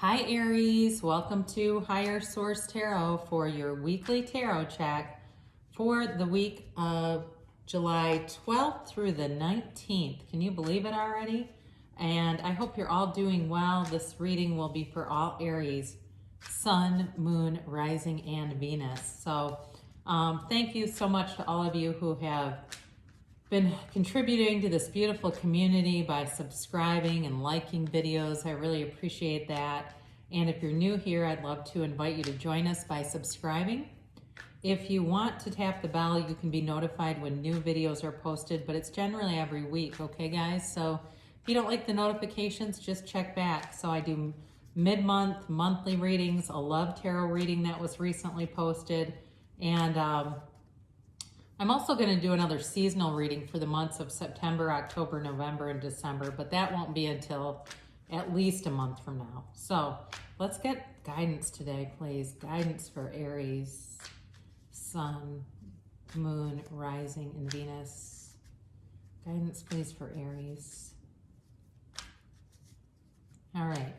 Hi Aries, welcome to Higher Source Tarot for your weekly tarot check for the week of July 12th through the 19th. Can you believe it already? And I hope you're all doing well. This reading will be for all Aries, Sun, Moon, Rising, and Venus. So thank you so much to all of you who have been contributing to this beautiful community by subscribing and liking videos. I really appreciate that. And if you're new here, I'd love to invite you to join us by subscribing. If you want to tap the bell, you can be notified when new videos are posted, but it's generally every week, okay guys? So if you don't like the notifications, just check back. So I do mid-month, monthly readings, a love tarot reading that was recently posted, and I'm also going to do another seasonal reading for the months of September, October, November, and December, but that won't be until at least a month from now. So let's get guidance today, please. Guidance for Aries, Sun, Moon, Rising, and Venus. Guidance, please, for Aries. All right.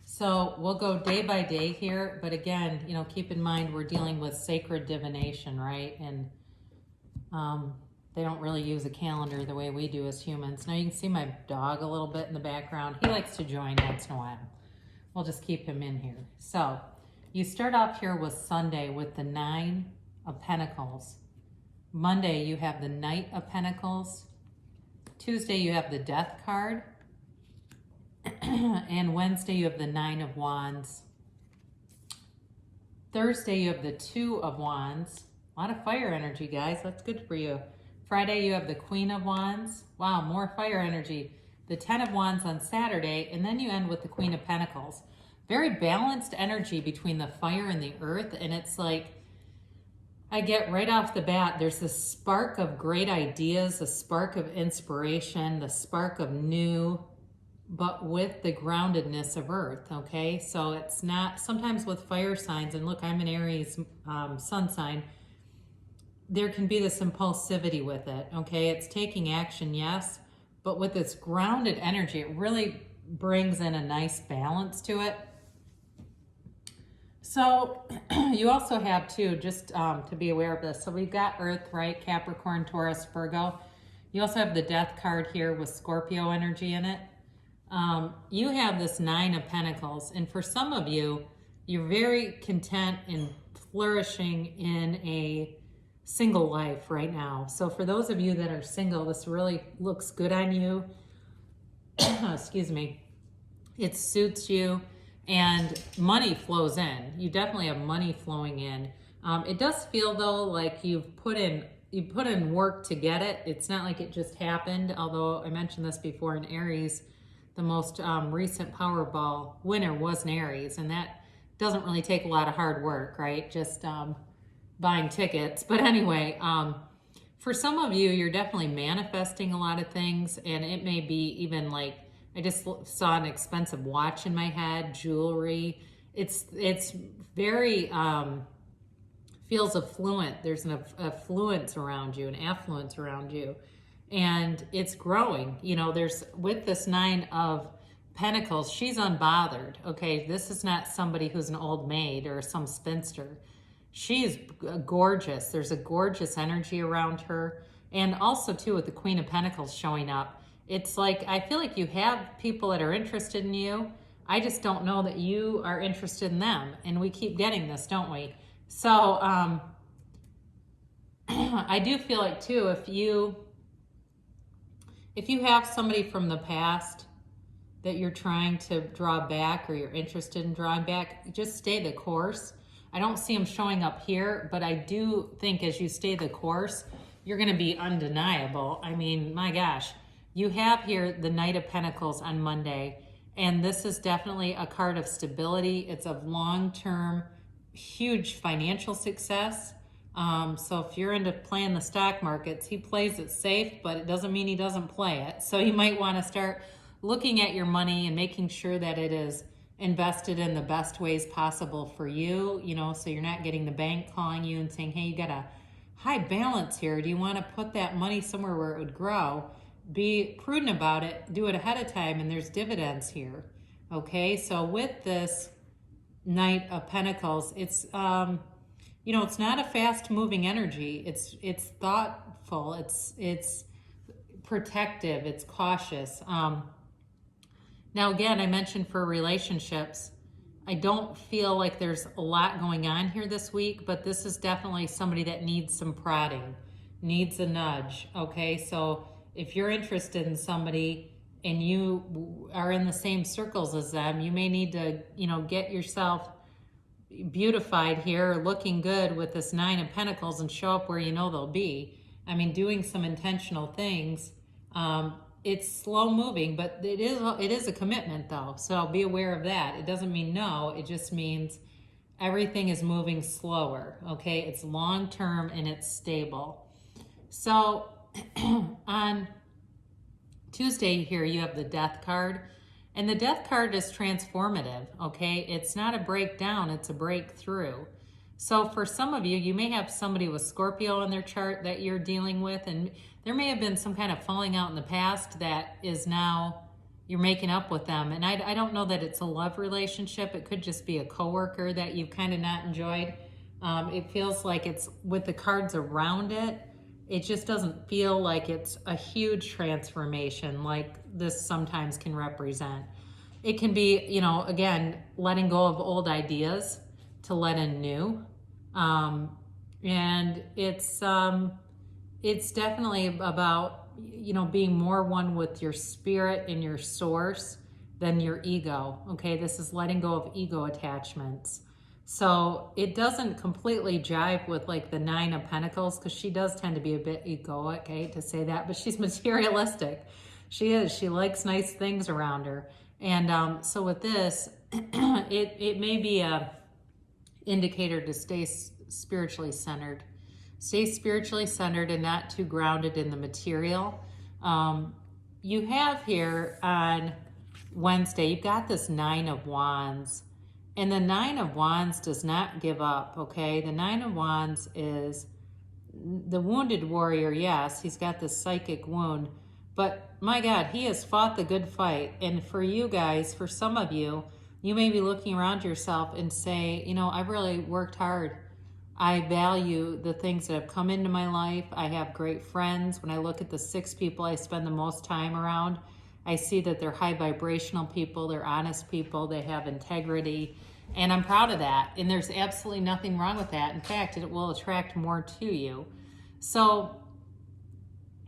So we'll go day by day here, but again, keep in mind we're dealing with sacred divination, right? And they don't really use a calendar the way we do as humans. Now you can see my dog a little bit in the background. He likes to join once in a while. We'll just keep him in here. So you start off here with Sunday with the 9 of Pentacles. Monday you have the Knight of Pentacles. Tuesday you have the Death card. And Wednesday you have the 9 of Wands. Thursday you have the 2 of Wands. A lot of fire energy, guys. That's good for you. Friday, you have the Queen of Wands. Wow, more fire energy. The 10 of Wands on Saturday, and then you end with the Queen of Pentacles. Very balanced energy between the fire and the earth, and it's like, I get right off the bat, there's this spark of great ideas, a spark of inspiration, the spark of new, but with the groundedness of earth, okay? So it's not, sometimes with fire signs, and look, I'm an Aries sun sign, there can be this impulsivity with it, okay? It's taking action, yes, but with this grounded energy, it really brings in a nice balance to it. So you also have too, just to be aware of this, so we've got Earth, right? Capricorn, Taurus, Virgo. You also have the Death card here with Scorpio energy in it. You have this 9 of Pentacles, and for some of you, you're very content and flourishing in a single life right now. So for those of you that are single, this really looks good on you. Excuse me. It suits you, and money flows in. You definitely have money flowing in. It does feel though like you put in work to get it. It's not like it just happened, although I mentioned this before in Aries, the most recent Powerball winner was an Aries, and that doesn't really take a lot of hard work, right? Just buying tickets. But anyway, for some of you, you're definitely manifesting a lot of things, and it may be even like, I just saw an expensive watch in my head, jewelry. It's very, feels affluent. There's an affluence around you, an affluence around you, and it's growing. There's, with this 9 of Pentacles, she's unbothered, okay? This is not somebody who's an old maid or some spinster. She's gorgeous. There's a gorgeous energy around her. And also too, with the Queen of Pentacles showing up, it's like, I feel like you have people that are interested in you. I just don't know that you are interested in them. And we keep getting this, don't we? So I do feel like too, if you have somebody from the past that you're trying to draw back, or you're interested in drawing back, just stay the course. I don't see them showing up here, but I do think as you stay the course, you're going to be undeniable. I mean, my gosh, you have here the Knight of Pentacles on Monday, and this is definitely a card of stability. It's of long-term, huge financial success. So if you're into playing the stock markets, he plays it safe, but it doesn't mean he doesn't play it. So you might want to start looking at your money and making sure that it is invested in the best ways possible for you, so you're not getting the bank calling you and saying, hey, you got a high balance here. Do you want to put that money somewhere where it would grow? Be prudent about it. Do it ahead of time, and there's dividends here. Okay, so with this Knight of Pentacles, it's it's not a fast moving energy. It's thoughtful. It's protective. It's cautious. Now again, I mentioned for relationships, I don't feel like there's a lot going on here this week, but this is definitely somebody that needs some prodding, needs a nudge. Okay, so if you're interested in somebody and you are in the same circles as them, you may need to, get yourself beautified here, looking good with this Nine of Pentacles and show up where you know they'll be. I mean, doing some intentional things. It's slow moving, but it is a commitment though. So be aware of that. It doesn't mean no. It just means everything is moving slower. Okay, it's long term and it's stable. So on Tuesday here, you have the Death card. And the Death card is transformative, okay? It's not a breakdown, it's a breakthrough. So for some of you, you may have somebody with Scorpio in their chart that you're dealing with, and there may have been some kind of falling out in the past that is now, you're making up with them. And I don't know that it's a love relationship. It could just be a coworker that you've kind of not enjoyed. It feels like it's, with the cards around it, it just doesn't feel like it's a huge transformation like this sometimes can represent. It can be, again, letting go of old ideas to let in new. And it's definitely about, being more one with your spirit and your source than your ego. Okay, this is letting go of ego attachments. So it doesn't completely jive with like the Nine of Pentacles, because she does tend to be a bit egoic, I hate to say that, but she's materialistic. She is. She likes nice things around her. And so with this, it may be a indicator to stay spiritually centered. Stay spiritually centered and not too grounded in the material. You have here on Wednesday, you've got this Nine of Wands. And the Nine of Wands does not give up, okay? The Nine of Wands is the wounded warrior, yes. He's got this psychic wound. But my God, he has fought the good fight. And for you guys, for some of you, you may be looking around yourself and say, I've really worked hard. I value the things that have come into my life. I have great friends. When I look at the 6 people I spend the most time around, I see that they're high vibrational people, they're honest people, they have integrity, and I'm proud of that. And there's absolutely nothing wrong with that. In fact, it will attract more to you. So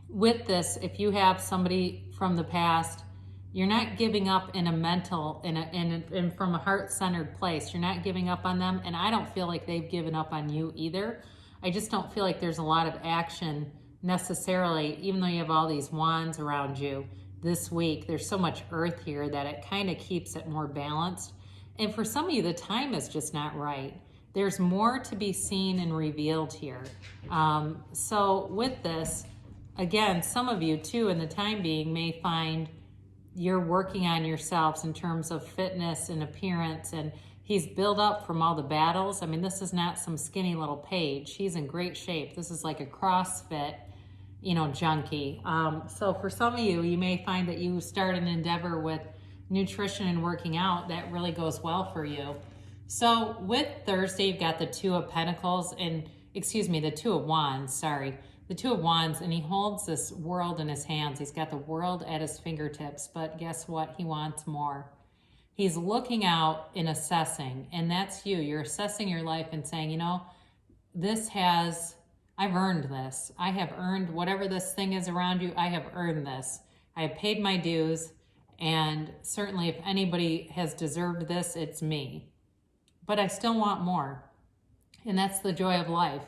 with this, if you have somebody from the past, you're not giving up in a mental, and from a heart-centered place. You're not giving up on them, and I don't feel like they've given up on you either. I just don't feel like there's a lot of action necessarily, even though you have all these wands around you this week. There's so much earth here that it kind of keeps it more balanced. And for some of you, the time is just not right. There's more to be seen and revealed here. So with this, again, some of you too, in the time being, may find you're working on yourselves in terms of fitness and appearance, and he's built up from all the battles. I mean, this is not some skinny little page. He's in great shape. This is like a CrossFit, junkie. So for some of you, you may find that you start an endeavor with nutrition and working out that really goes well for you. So with Thursday, you've got the Two of Pentacles and, the Two of Wands, sorry. The Two of Wands, and he holds this world in his hands. He's got the world at his fingertips, but guess what? He wants more. He's looking out and assessing, and that's you. You're assessing your life and saying, I've earned this. I have earned whatever this thing is around you. I have earned this. I have paid my dues, and certainly if anybody has deserved this, it's me. But I still want more, and that's the joy of life.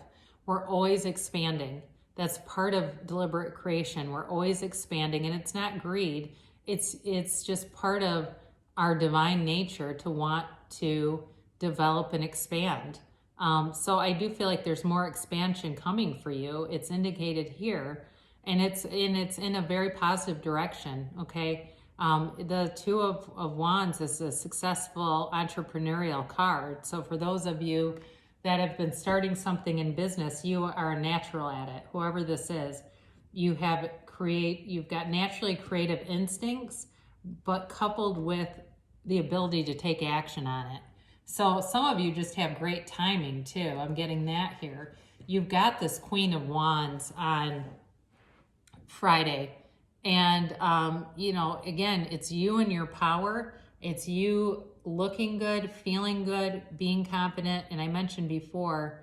We're always expanding. That's part of deliberate creation. We're always expanding, and it's not greed. It's just part of our divine nature to want to develop and expand. So I do feel like there's more expansion coming for you. It's indicated here, and it's in a very positive direction. Okay, the Two of Wands is a successful entrepreneurial card. So for those of you that have been starting something in business, you are a natural at it. Whoever this is, you've got naturally creative instincts, but coupled with the ability to take action on it. So some of you just have great timing too. I'm getting that here. You've got this Queen of Wands on Friday. And, you know, again, it's you and your power. It's you looking good, feeling good, being confident. And I mentioned before,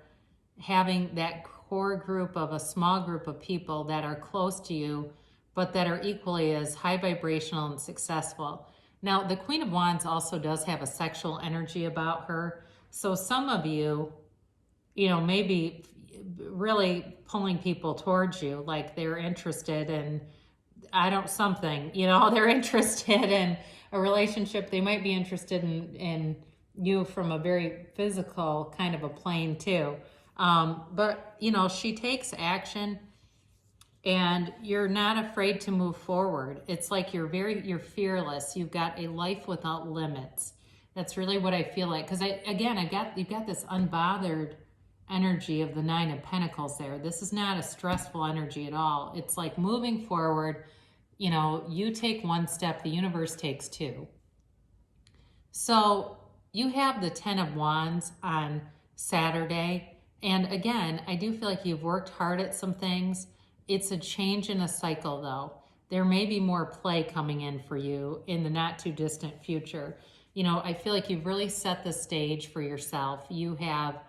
having that core group of a small group of people that are close to you, but that are equally as high vibrational and successful. Now, the Queen of Wands also does have a sexual energy about her. So some of you, you know, maybe really pulling people towards you, like they're interested in, something, you know, they're interested in a relationship. They might be interested in you from a very physical kind of a plane too. But, you know, she takes action and you're not afraid to move forward. It's like you're fearless. You've got a life without limits. That's really what I feel like. Because you've got this unbothered energy of the Nine of Pentacles there. This is not a stressful energy at all. It's like moving forward. You know, you take one step, the universe takes two. So you have the Ten of Wands on Saturday. And again, I do feel like you've worked hard at some things. It's a change in a cycle though. There may be more play coming in for you in the not too distant future. You know, I feel like you've really set the stage for yourself. You have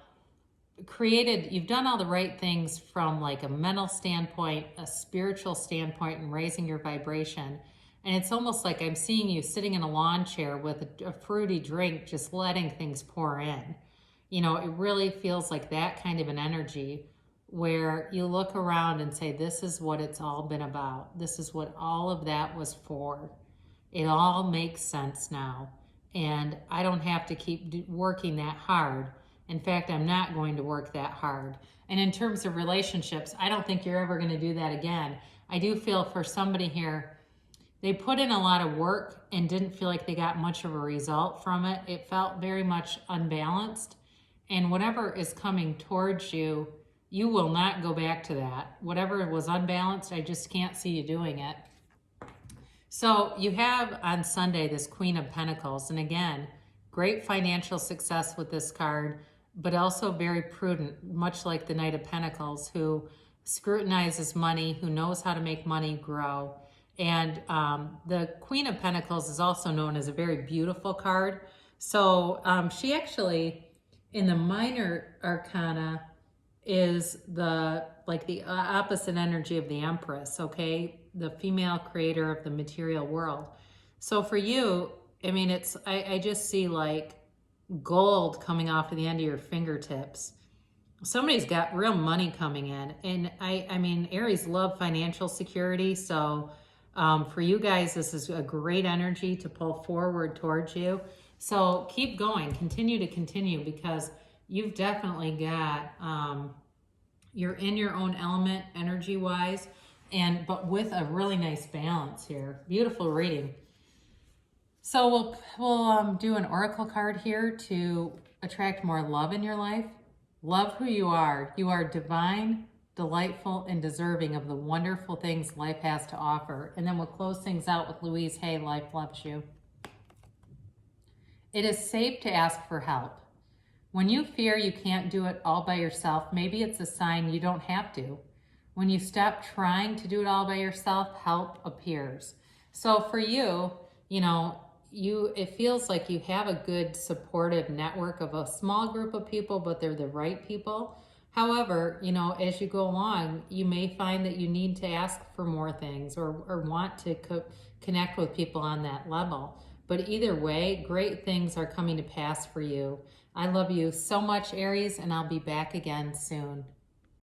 you've done all the right things from like a mental standpoint, a spiritual standpoint, and raising your vibration. And it's almost like I'm seeing you sitting in a lawn chair with a fruity drink, just letting things pour in. You know, it really feels like that kind of an energy where you look around and say, this is what it's all been about. This is what all of that was for. It all makes sense now. And I don't have to keep working that hard. In fact, I'm not going to work that hard. And in terms of relationships, I don't think you're ever going to do that again. I do feel for somebody here, they put in a lot of work and didn't feel like they got much of a result from it. It felt very much unbalanced. And whatever is coming towards you, you will not go back to that. Whatever was unbalanced, I just can't see you doing it. So you have on Sunday this Queen of Pentacles. And again, great financial success with this card, but also very prudent, much like the Knight of Pentacles, who scrutinizes money, who knows how to make money grow. And the Queen of Pentacles is also known as a very beautiful card. So she actually, in the minor arcana, is the opposite energy of the Empress, okay? The female creator of the material world. So for you, I mean, I just see like gold coming off of the end of your fingertips. Somebody's got real money coming in. And I mean, Aries love financial security. So for you guys, this is a great energy to pull forward towards you. So keep going, continue to continue, because you've definitely got, you're in your own element energy wise, but with a really nice balance here. Beautiful reading. So we'll do an oracle card here to attract more love in your life. Love who you are. You are divine, delightful, and deserving of the wonderful things life has to offer. And then we'll close things out with Louise Hay, Life Loves You. It is safe to ask for help. When you fear you can't do it all by yourself, maybe it's a sign you don't have to. When you stop trying to do it all by yourself, help appears. So for you, you know, it feels like you have a good supportive network of a small group of people, but they're the right people. However, you know, as you go along, you may find that you need to ask for more things or want to connect with people on that level. But either way, great things are coming to pass for you. I love you so much, Aries, and I'll be back again soon.